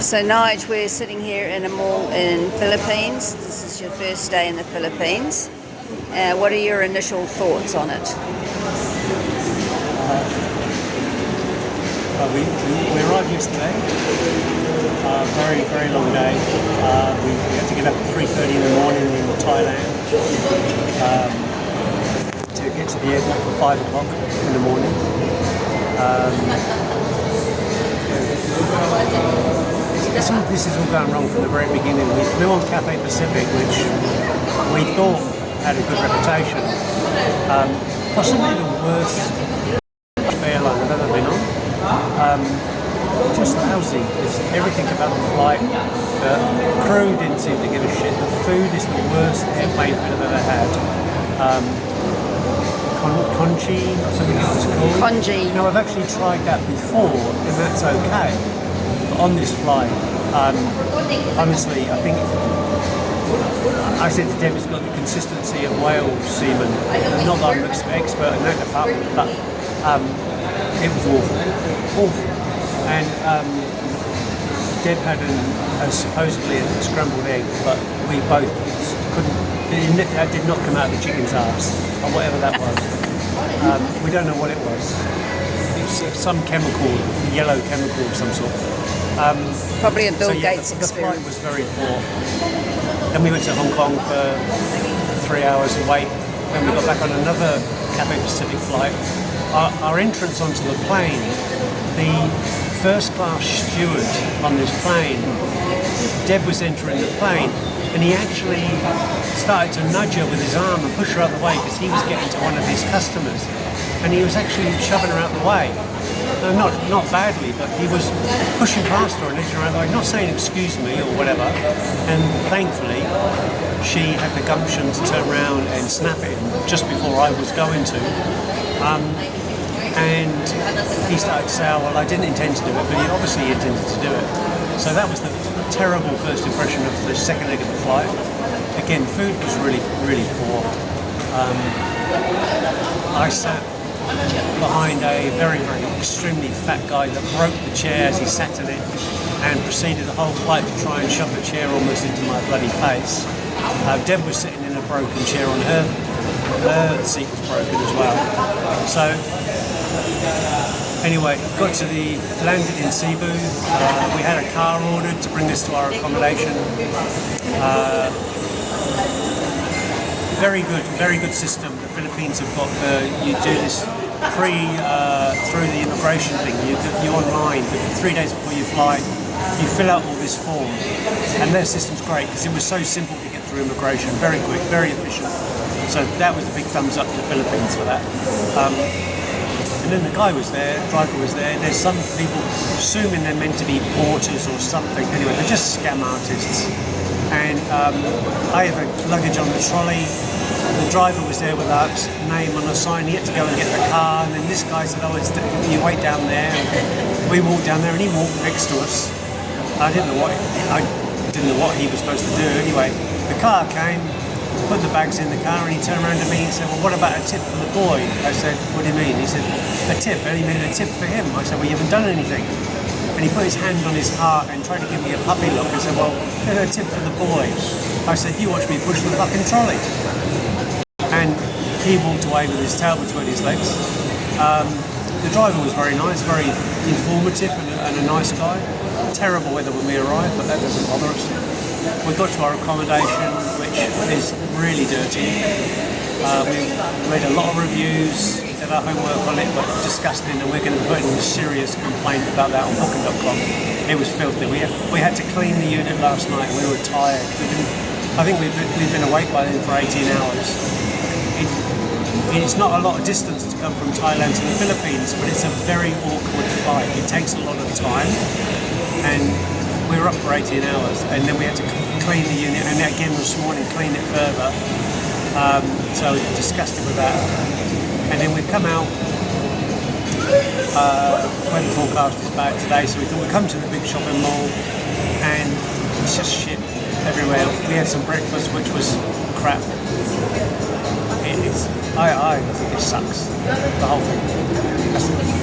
So Nige, we're sitting here in a mall in Philippines. This is your first day in the Philippines. What are your initial thoughts on it? We arrived yesterday. Very long day. We had to get up at 3:30 in the morning in Thailand to get to the airport for 5 o'clock in the morning. This is all going wrong from the very beginning. We flew on Cathay Pacific, which we thought had a good reputation. Possibly the worst airline I've ever been on. Just lousy. It's everything about the flight. The crew didn't seem to give a shit. The food is the worst airplane food I've ever had. Congee, or something it was called. Congee. No, I've actually tried that before, and that's okay. But on this flight, honestly, I think I said to Deb, it's got the consistency of whale semen. Not that I'm an expert in that department, but it was awful. And Deb had supposedly a scrambled egg, but we both couldn't. That did not come out of the chicken's ass, or whatever that was. We don't know what it was. It's some chemical, yellow chemical of some sort. Probably a Bill Gates the experience. flight was very poor. Then we went to Hong Kong for 3 hours to wait. Then we got back on another Cathay Pacific flight. Our entrance onto the plane, the first class steward on this plane, Deb was entering the plane, and he actually started to nudge her with his arm and push her out of the way because he was getting to one of his customers, and he was actually shoving her out of the way. Not badly, but he was pushing past her and edging her out of the way, not saying excuse me or whatever. And thankfully, she had the gumption to turn around and snap it just before I was going to. And he started to say, oh, well, I didn't intend to do it, but he obviously intended to do it. So that was the terrible first impression of the second leg of the flight. Again, food was really poor. I sat behind a very extremely fat guy that broke the chair as he sat in it and proceeded the whole flight to try and shove the chair almost into my bloody face. Deb was sitting in a broken chair on her seat was broken as well. So anyway, landed in Cebu. We had a car ordered to bring us to our accommodation. Very good system the Philippines have got for, you do this through the immigration thing. You online, 3 days before you fly, you fill out all this form, and their system's great because it was so simple to get through immigration, very quick, very efficient. So that was a big thumbs up to the Philippines for that. And then the guy was there, the driver was there. There's some people assuming they're meant to be porters or something. Anyway, they're just scam artists. And I have a luggage on the trolley. The driver was there without name on a sign. He had to go and get the car. And then this guy said, "Oh, you wait down there." We walked down there, and he walked next to us. I didn't know what he was supposed to do. Anyway, the car came, put the bags in the car, and he turned around to me and said, "Well, what about a tip for the boy?" I said, "What do you mean?" He said, "A tip." And he meant a tip for him. I said, "Well, you haven't done anything." And he put his hand on his heart and tried to give me a puppy look and said, "Well, a tip for the boy." I said, "You watch me push the fucking trolley." And he walked away with his tail between his legs. The driver was very nice, very informative and a nice guy. Terrible weather when we arrived, but that doesn't bother us. We got to our accommodation, which is really dirty. We read a lot of reviews, did our homework on it, but disgusting, and we're going to put in a serious complaint about that on booking.com. It was filthy. We had to clean the unit last night. We were tired. I think we've been awake by then for 18 hours. It's not a lot of distance to come from Thailand to the Philippines, but it's a very awkward flight. It takes a lot of time, and we were up for 18 hours, and then we had to clean the unit, and again this morning clean it further. So disgusted with that. And then we've come out. Weather forecast is bad today, so we thought we'd come to the big shopping mall, and it's just shit everywhere. We had some breakfast, which was crap. I think it sucks, the whole thing.